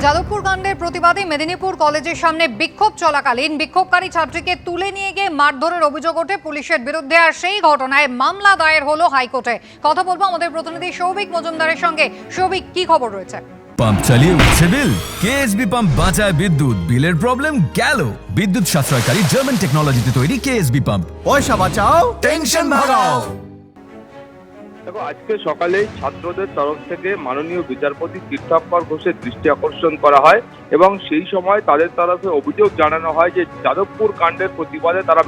যাদবপুর কাণ্ডের প্রতিবাদে মেদিনীপুর কলেজের সামনে বিক্ষোভ চলাকালীন বিক্ষোভকারী ছাত্রীকে তুলে নিয়ে গিয়ে মারধরের অভিযোগ ওঠে পুলিশের বিরুদ্ধে। আর সেই ঘটনায় মামলা দায়ের হলো হাইকোর্টে। কথা বলবো আমাদের প্রতিনিধি সৌভিক মজুমদারের সঙ্গে। সৌভিক, কি খবর রয়েছে? পাম্প চালিয়ে উঠছে বিল, কেএসবি পাম্প বাঁচায় বিদ্যুৎ, বিলের প্রবলেম গেল। বিদ্যুৎ সাশ্রয়কারী জার্মান টেকনোলজিতে তৈরি কেএসবি পাম্প। পয়সা বাঁচাও, টেনশন ভাগাও। দেখো, আজকে সকালে ছাত্রদের তরফ থেকে মাননীয় বিচারপতি তীর্থঙ্কর ঘোষের দৃষ্টি আকর্ষণ করা হয় এবং সেই সময় তাদের তরফে অভিযোগ জানানো হয় যে যাদবপুর কাণ্ডের প্রতিবাদে তারা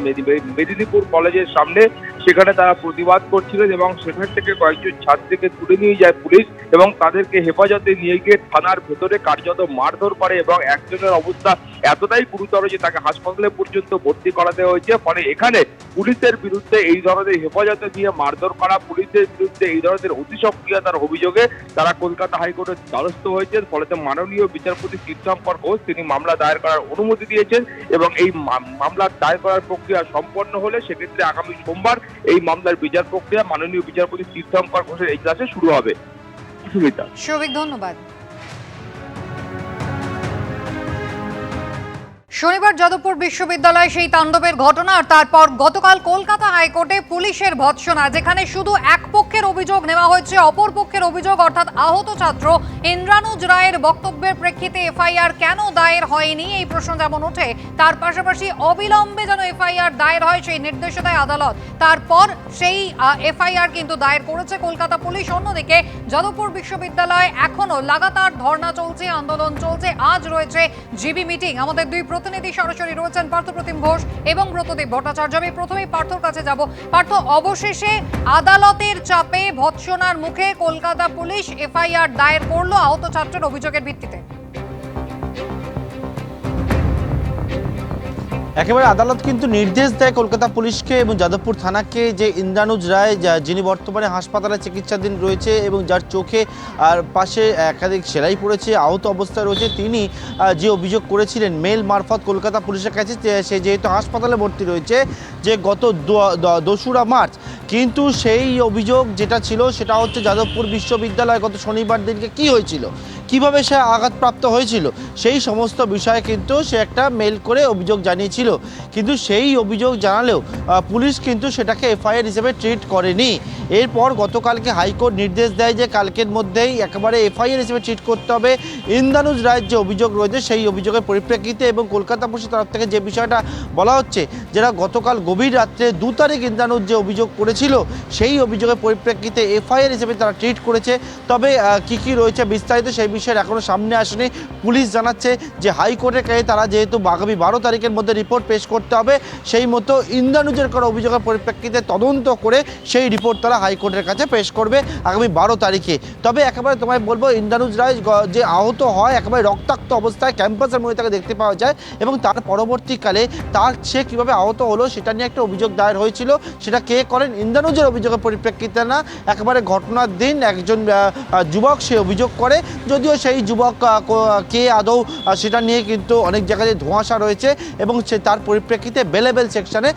মেদিনীপুর কলেজের সামনে সেখানে তারা প্রতিবাদ করছিলেন এবং সেখান থেকে কয়েকজন ছাত্রীকে তুলে নিয়ে যায় পুলিশ এবং তাদেরকে হেফাজতে নিয়ে গিয়ে থানার ভেতরে কার্যত মারধর করে এবং একজনের অবস্থা এতটাই গুরুতর যে তাকে হাসপাতালে পর্যন্ত ভর্তি করাতে হয়েছে। ফলে এখানে পুলিশের বিরুদ্ধে এই ধরনের হেফাজতে নিয়ে মারধর করা, পুলিশের বিরুদ্ধে এই ধরনের অতিসক্রিয়তার অভিযোগে তারা কলকাতা হাইকোর্টের দ্বারস্থ হয়েছেন। ফলে মাননীয় বিচারপতি তীর্থঙ্কর ঘোষ তিনি মামলা দায়ের করার অনুমতি দিয়েছেন এবং এই মামলা দায়ের করার প্রক্রিয়া সম্পন্ন হলে সেক্ষেত্রে আগামী সোমবার এই মামলার বিচার প্রক্রিয়া মাননীয় বিচারপতি তীর্থঙ্কর ঘোষের এজলাসে শুরু হবে। সৌভিক, ধন্যবাদ। শনিবার যাদবপুর বিশ্ববিদ্যালয়ে সেই তাণ্ডবের ঘটনা, আর তারপর গতকাল কলকাতা হাইকোর্টে পুলিশের ভৎসনা, যেখানে শুধু এক পক্ষের অভিযোগ নেওয়া হয়েছে, অপর পক্ষের অভিযোগ অর্থাৎ আহত ছাত্র ইন্দ্রানুজ রায়ের বক্তব্যের প্রেক্ষিতে এফআইআর কেন দায়ের হয়নি এই প্রশ্ন যেমন ওঠে, তার পাশাপাশি অবিলম্বে যেন এফআইআর দায়ের হয় সেই নির্দেশ দেয় আদালত। তারপর সেই এফআইআর কিন্তু দায়ের করেছে কলকাতা পুলিশ। অন্যদিকে যাদবপুর বিশ্ববিদ্যালয়ে এখনো লাগাতার ধর্ণা চলছে, আন্দোলন চলছে। আজ রয়েছে জিবি মিটিং। আমাদের দুই প্রতিনিধি সরাসরি রয়েছেন, পার্থপ্রতিম ঘোষ এবং ব্রতদীপ ভট্টাচার্য। আমি প্রথমেই পার্থর কাছে যাব। পার্থ, অবশেষে আদালতের চাপে ভৎসনার মুখে কলকাতা পুলিশ এফআইআর দায়ের করলো আহত ছাত্রের অভিযোগের ভিত্তিতে। একেবারে আদালত কিন্তু নির্দেশ দেয় কলকাতা পুলিশকে এবং যাদবপুর থানাকে যে ইন্দ্রানুজ রায় যিনি বর্তমানে হাসপাতালে চিকিৎসাধীন রয়েছে এবং যার চোখে আর পাশে একাধিক সেলাই পড়েছে, আহত অবস্থায় রয়েছে, তিনি যে অভিযোগ করেছিলেন মেল মারফত কলকাতা পুলিশের কাছে, সে যেহেতু হাসপাতালে ভর্তি রয়েছে যে গত 2রা মার্চ, কিন্তু সেই অভিযোগ যেটা ছিল সেটা হচ্ছে যাদবপুর বিশ্ববিদ্যালয়ে গত শনিবার দিনকে কি হয়েছিল, কিভাবে সে আঘাতপ্রাপ্ত হয়েছিল, সেই সমস্ত বিষয়ে কিন্তু সে একটা মেল করে অভিযোগ জানিয়েছিল। কিন্তু সেই অভিযোগ জানালেও পুলিশ কিন্তু সেটাকে এফআইআর হিসেবে ট্রিট করেনি। এরপর গতকালকে হাইকোর্ট নির্দেশ দেয় যে কালকের মধ্যেই একেবারে এফআইআর হিসেবে ট্রিট করতে হবে ইন্দ্রানুজ রায়ের যে অভিযোগ রয়েছে সেই অভিযোগের পরিপ্রেক্ষিতে। এবং কলকাতা পুলিশের তরফ থেকে যে বিষয়টা বলা হচ্ছে, যেটা গতকাল গভীর রাত্রে 2 তারিখ ইন্দ্রানুজ যে অভিযোগ করেছিল সেই অভিযোগের পরিপ্রেক্ষিতে এফআইআর হিসেবে তারা ট্রিট করেছে। তবে কি রয়েছে বিস্তারিত সেই বিষয়ে এখনও সামনে আসেনি। পুলিশ জানাচ্ছে যে হাইকোর্টের কাছে তারা যেহেতু আগামী 12 তারিখের মধ্যে রিপোর্ট পেশ করতে হবে, সেই মতো ইন্দ্রানুজের করা অভিযোগের পরিপ্রেক্ষিতে তদন্ত করে সেই রিপোর্ট তারা হাইকোর্টের কাছে পেশ করবে আগামী 12 তারিখে। তবে একেবারে তোমায় বলবো, ইন্দ্রানুজ রায় যে আহত হয় একেবারে রক্তাক্ত অবস্থায় ক্যাম্পাসের মধ্যে তাকে দেখতে পাওয়া যায় এবং তার পরবর্তীকালে সে কীভাবে আহত হলো সেটা নিয়ে একটা অভিযোগ দায়ের হয়েছিল। সেটা কে করেন, ইন্দ্রানুজের অভিযোগের পরিপ্রেক্ষিতে না, একেবারে ঘটনার দিন একজন যুবক সে অভিযোগ করে। যদিও সেই যুবক কে আদৌ সেটা নিয়ে কিন্তু অনেক জায়গায় ধোঁয়াশা রয়েছে এবং তার পরিপ্রেক্ষিতে বেলেবেল সেকশনে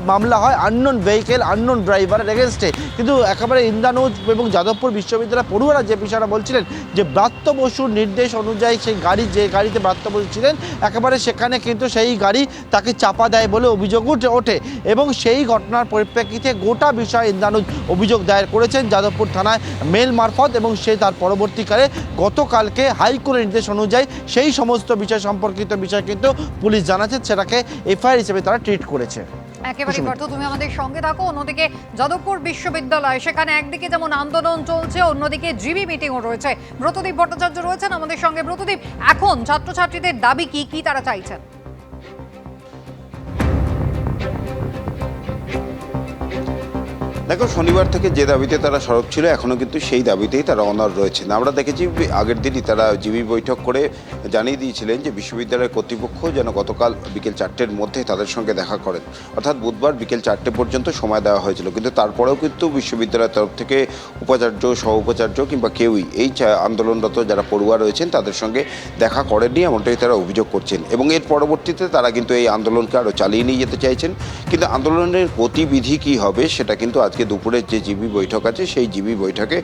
মামলা হয় আননোন ভেহিকেল আননোন ড্রাইভারের এগেনস্টে। কিন্তু একেবারে ইন্দ্রানুজ এবং যাদবপুর বিশ্ববিদ্যালয়ের পড়ুয়ারা যে বিষয়টা বলছিলেন যে ব্রাত্য বসুর নির্দেশ অনুযায়ী সেই যে গাড়িতে ব্রাত্য বসু ছিলেন একেবারে সেখানে কিন্তু সেই গাড়ি তাকে চাপা দেয় বলে অভিযোগ ওঠে এবং সেই ঘটনার পরিপ্রেক্ষিতে গোটা বিষয়ে ইন্দ্রানুজ অভিযোগ দায়ের করেছেন যাদবপুর থানায় মেল মারফত এবং সে তার পরবর্তীকালে গতকালকে হাইকোর্টের নির্দেশ অনুযায়ী সেই সমস্ত বিষয় সম্পর্কিত বিষয় কিন্তু পুলিশ জানাচ্ছে সেটাকে এফআইআর হিসেবে তারা ট্রিট করেছে। একেবারে পার্থ, তুমি আমাদের সঙ্গে থাকো। অন্যদিকে যাদবপুর বিশ্ববিদ্যালয়, সেখানে একদিকে যেমন আন্দোলন চলছে, অন্যদিকে জিবি মিটিংও রয়েছে। ব্রতদীপ ভট্টাচার্য রয়েছেন আমাদের সঙ্গে। ব্রতদীপ, এখন ছাত্রছাত্রীদের দাবি কি তারা চাইছেন? দেখো, শনিবার থেকে যে দাবিতে তারা সরব ছিল এখনও কিন্তু সেই দাবিতেই তারা অনড় রয়েছেন। আমরা দেখেছি আগের দিনই তারা জিবি বৈঠক করে জানিয়ে দিয়েছিলেন যে বিশ্ববিদ্যালয়ের কর্তৃপক্ষ যেন গতকাল বিকেল 4টের মধ্যে তাদের সঙ্গে দেখা করেন, অর্থাৎ বুধবার বিকেল 4টে পর্যন্ত সময় দেওয়া হয়েছিল। কিন্তু তারপরেও কিন্তু বিশ্ববিদ্যালয়ের তরফ থেকে উপাচার্য, সহ উপাচার্য কিংবা কেউই এই আন্দোলনরত যারা পড়ুয়া রয়েছেন তাদের সঙ্গে দেখা করেননি, এমনটাই তারা অভিযোগ করছেন। এবং এর পরবর্তীতে তারা কিন্তু এই আন্দোলনকে আরও চালিয়ে নিয়ে যেতে চাইছেন। কিন্তু আন্দোলনের গতিবিধি কী হবে সেটা কিন্তু আজ আজকে দুপুরের যে জিবি বৈঠক আছে সেই জিবি বৈঠকে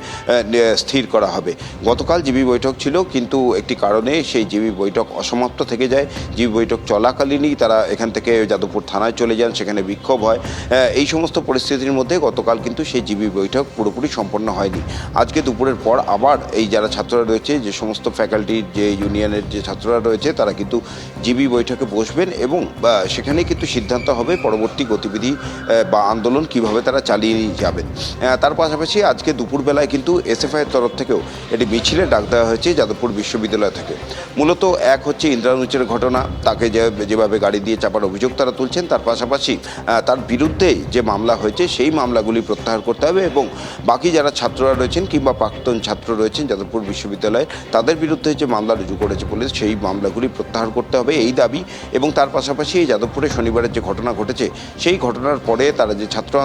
স্থির করা হবে। গতকাল জিবি বৈঠক ছিল, কিন্তু একটি কারণে সেই জিবি বৈঠক অসমাপ্ত থেকে যায়। জিবি বৈঠক চলাকালীনই তারা এখান থেকে যাদবপুর থানায় চলে যান, সেখানে বিক্ষোভ হয়। এই সমস্ত পরিস্থিতির মধ্যে গতকাল কিন্তু সেই জিবি বৈঠক পুরোপুরি সম্পন্ন হয়নি। আজকে দুপুরের পর আবার এই যারা ছাত্ররা রয়েছে, যে সমস্ত ফ্যাকাল্টির যে ইউনিয়নের যে ছাত্ররা রয়েছে, তারা কিন্তু জিবি বৈঠকে বসবেন এবং সেখানে কিন্তু সিদ্ধান্ত হবে পরবর্তী গতিবিধি বা আন্দোলন কিভাবে তারা চালিয়ে নিয়ে যাবেন। তার পাশাপাশি আজকে দুপুরবেলায় কিন্তু এসএফআইয়ের তরফ থেকেও একটি মিছিলে ডাক দেওয়া হয়েছে যাদবপুর বিশ্ববিদ্যালয় থেকে। মূলত এক হচ্ছে ইন্দ্রানুচের ঘটনা, তাকে যেভাবে গাড়ি দিয়ে চাপার অভিযোগ তারা তুলছেন, তার পাশাপাশি তার বিরুদ্ধে যে মামলা হয়েছে সেই মামলাগুলি প্রত্যাহার করতে হবে এবং বাকি যারা ছাত্ররা রয়েছেন কিংবা প্রাক্তন ছাত্র রয়েছেন যাদবপুর বিশ্ববিদ্যালয়ে, তাদের বিরুদ্ধে যে মামলা রুজু করেছে পুলিশ, সেই মামলাগুলি প্রত্যাহার করতে হবে, এই দাবি। এবং তার পাশাপাশি এই যাদবপুরে শনিবারের যে ঘটনা ঘটেছে, সেই ঘটনার পরে তারা যে ছাত্র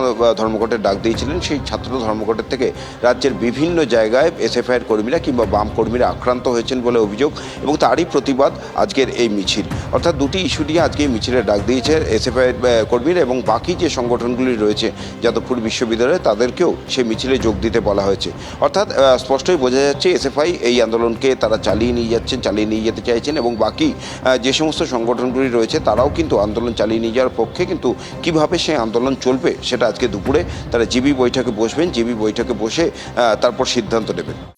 ধর্মঘটের ডাক দিয়েছিলেন, সেই ছাত্র ধর্মঘটের থেকে রাজ্যের বিভিন্ন জায়গায় এসএফআইয়ের কর্মীরা কিংবা বাম কর্মীরা আক্রান্ত হয়েছেন বলে অভিযোগ, এবং তারই প্রতিবাদ আজকের এই মিছিল। অর্থাৎ দুটি ইস্যু নিয়ে আজকে এই মিছিলের ডাক দিয়েছে এসএফআইয়ের কর্মীরা, এবং বাকি যে সংগঠনগুলি রয়েছে যাদবপুর বিশ্ববিদ্যালয়ে, তাদেরকেও সেই মিছিলে যোগ দিতে বলা হয়েছে। অর্থাৎ স্পষ্টই বোঝা যাচ্ছে এসএফআই এই আন্দোলনকে তারা চালিয়ে নিয়ে যেতে চাইছেন, এবং বাকি যে সমস্ত সংগঠনগুলি রয়েছে তারাও কিন্তু আন্দোলন চালিয়ে নিয়ে যাওয়ার পক্ষে, কিন্তু কিভাবে সেই আন্দোলন চলবে সেটা আজকে দুপুরে তারা জিবি বৈঠকে বসবেন, জিবি বৈঠকে বসে তারপর সিদ্ধান্ত নেবেন।